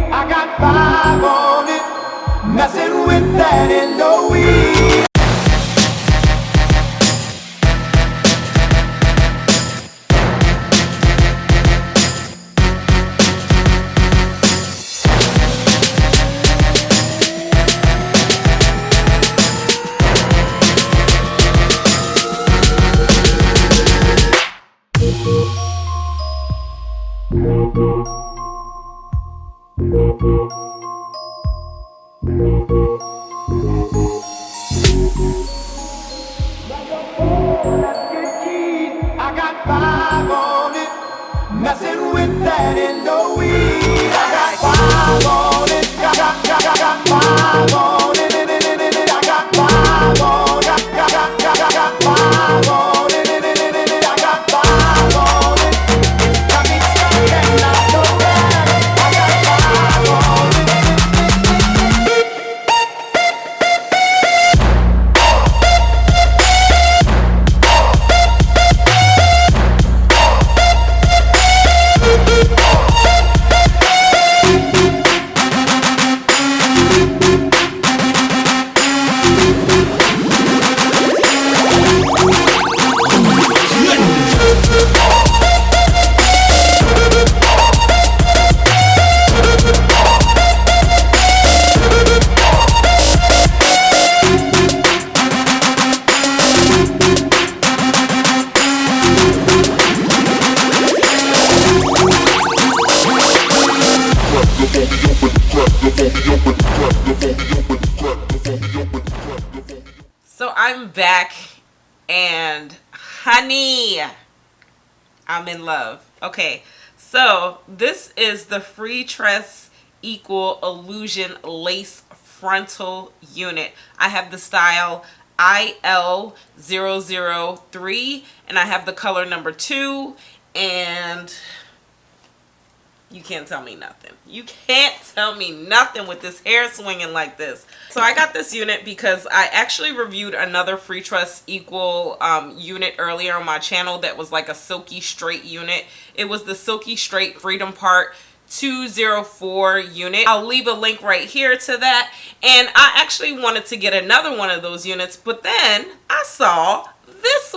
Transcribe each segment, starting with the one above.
I got 5 on it, messing with that in the weed. I got 5 on it, messing with that in the weed. I got 5 on it, got 5 on it, I got 5 on it, got 5 on it, I got 5 on it. Got me stuck and not so bad. I got 5 on it. So I'm back, and honey, I'm in love. Okay, so this is the Freetress Equal Illusion Lace Frontal Unit. I have the style IL003, and I have the color number 2, and you can't tell me nothing. You can't tell me nothing with this hair swinging like this. So I got this unit because I actually reviewed another Freetress Equal unit earlier on my channel that was like a silky straight unit. It was the silky straight Freedom Part 204 unit. I'll leave a link right here to that. And I actually wanted to get another one of those units, but then I saw this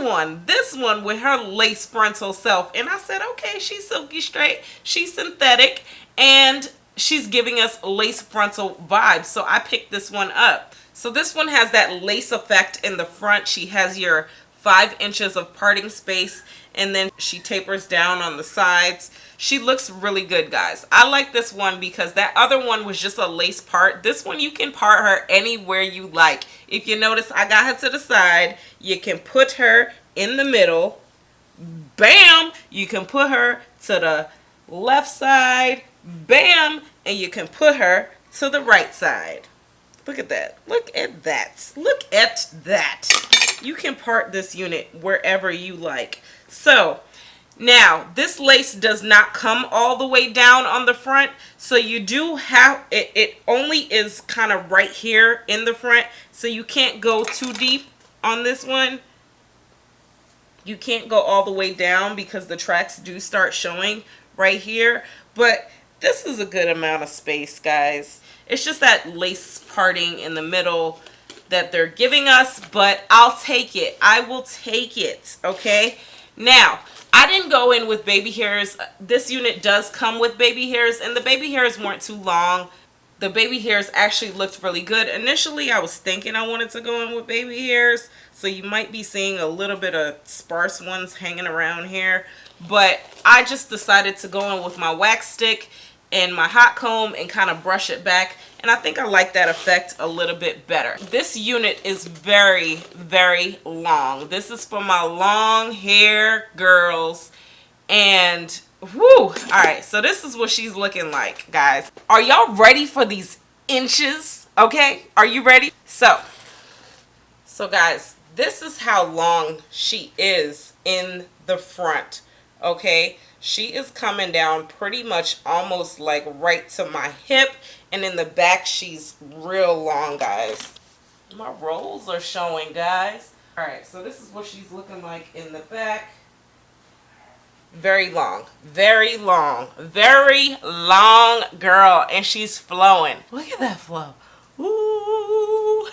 one with her lace frontal self, and I said, okay, she's silky straight, she's synthetic, and she's giving us lace frontal vibes, so I picked this one up. So this one has that lace effect in the front. She has your 5 inches of parting space, and then she tapers down on the sides. She looks really good, guys. I like this one because that other one was just a lace part. This one, you can part her anywhere you like. If you notice, I got her to the side. You can put her in the middle. Bam! You can put her to the left side. Bam! And you can put her to the right side. Look at that. Look at that. Look at that. You can part this unit wherever you like. So now, this lace does not come all the way down on the front, so you do have, it only is kind of right here in the front, so you can't go too deep on this one. You can't go all the way down because the tracks do start showing right here, but this is a good amount of space, guys. It's just that lace parting in the middle that they're giving us, but I'll take it. I will take it, okay? Now, I didn't go in with baby hairs. This unit does come with baby hairs, and the baby hairs weren't too long. The baby hairs actually looked really good. Initially, I was thinking I wanted to go in with baby hairs, so you might be seeing a little bit of sparse ones hanging around here, but I just decided to go in with my wax stick and my hot comb and kind of brush it back, and I think I like that effect a little bit better. This unit is very, very long. This is for my long hair girls, and whoo! Alright, so this is what she's looking like, guys. Are y'all ready for these inches? Okay, are you ready? So guys, this is how long she is in the front. Okay, She is coming down pretty much almost like right to my hip, and in the back she's real long, guys. My rolls are showing, guys. All right, so this is what she's looking like in the back. Very long, very long, very long, girl, and she's flowing. Look at that flow. Ooh.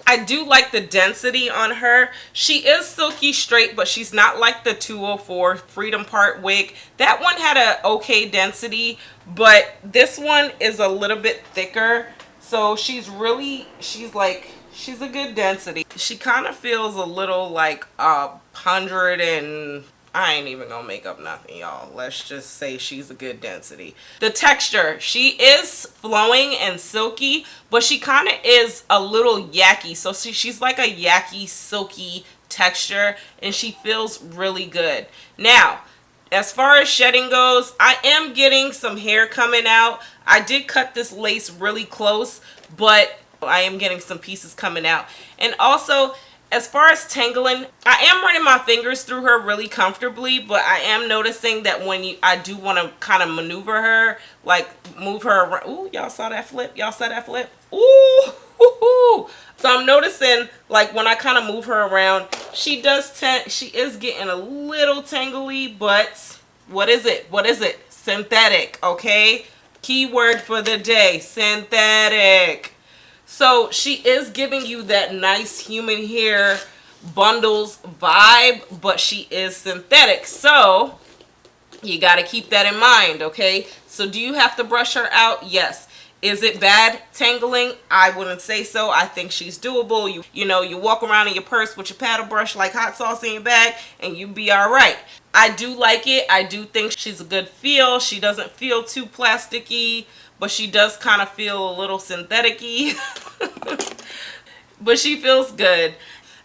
I do like the density on her. She is silky straight, but she's not like the 204 Freedom Part wig. That one had a okay density, but this one is a little bit thicker. So she's a good density. She kind of feels a little like 100 and I ain't even gonna make up nothing, y'all. Let's just say she's a good density. The texture, she is flowing and silky, but she kind of is a little yucky. So she's like a yucky, silky texture, and she feels really good. Now, as far as shedding goes, I am getting some hair coming out. I did cut this lace really close, but I am getting some pieces coming out. And also, as far as tangling, I am running my fingers through her really comfortably, but I am noticing that when I do want to kind of maneuver her, like move her around. Ooh, y'all saw that flip? Y'all saw that flip? Ooh, hoo-hoo. So I'm noticing, like, when I kind of move her around, she is getting a little tangly, but what is it? What is it? Synthetic, okay? Keyword for the day, synthetic. So she is giving you that nice human hair bundles vibe, but she is synthetic. So you got to keep that in mind, okay? So do you have to brush her out? Yes. Is it bad tangling? I wouldn't say so. I think she's doable. You know, you walk around in your purse with your paddle brush like hot sauce in your bag and you be all right. I do like it. I do think she's a good feel. She doesn't feel too plasticky, but she does kind of feel a little synthetic-y. But she feels good.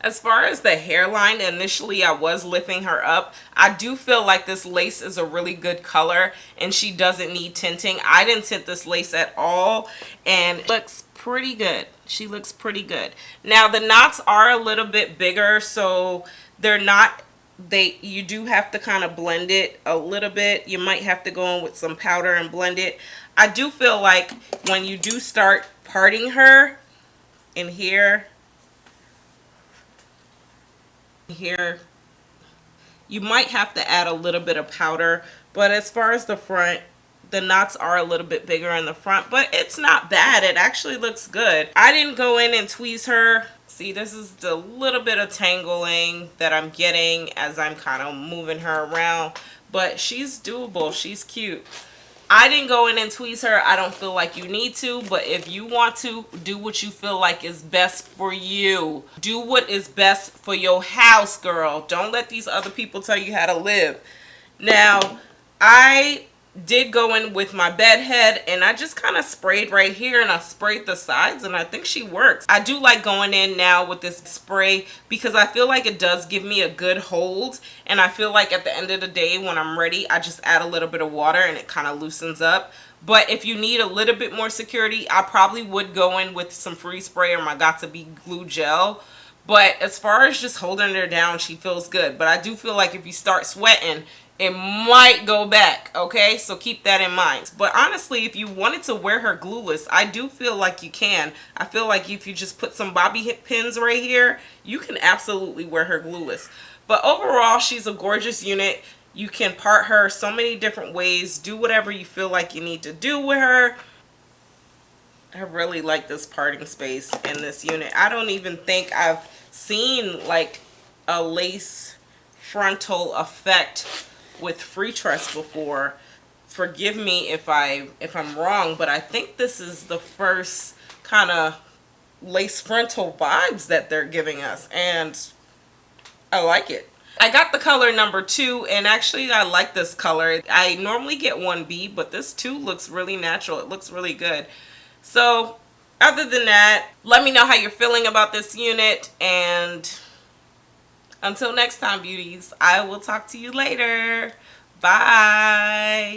As far as the hairline, initially I was lifting her up. I do feel like this lace is a really good color and she doesn't need tinting. I didn't tint this lace at all and it looks pretty good. She looks pretty good. Now the knots are a little bit bigger, so they're not, you do have to kind of blend it a little bit. You might have to go in with some powder and blend it. I do feel like when you do start parting her in here, you might have to add a little bit of powder, but as far as the front, the knots are a little bit bigger in the front, but it's not bad. It actually looks good. I didn't go in and tweeze her. See, this is the little bit of tangling that I'm getting as I'm kind of moving her around, but she's doable. She's cute. I didn't go in and tweeze her. I don't feel like you need to, but if you want to, do what you feel like is best for you. Do what is best for your house, girl. Don't let these other people tell you how to live. Now, I did go in with my bed head and I just kind of sprayed right here and I sprayed the sides and I think she works. I do like going in now with this spray because I feel like it does give me a good hold, and I feel like at the end of the day when I'm ready I just add a little bit of water and it kind of loosens up. But if you need a little bit more security, I probably would go in with some free spray or my Got2b glue gel. But as far as just holding her down, she feels good. But I do feel like if you start sweating, it might go back, okay? So keep that in mind. But honestly, if you wanted to wear her glueless, I do feel like you can. I feel like if you just put some bobby pins right here, you can absolutely wear her glueless. But overall, she's a gorgeous unit. You can part her so many different ways. Do whatever you feel like you need to do with her. I really like this parting space in this unit. I don't even think I've seen like a lace frontal effect with Freetress before. Forgive me if I'm wrong, but I think this is the first kind of lace frontal vibes that they're giving us, and I like it. I got the color number 2, and actually I like this color. I normally get 1B, but this 2 looks really natural. It looks really good. So other than that, let me know how you're feeling about this unit, and until next time, beauties, I will talk to you later. Bye.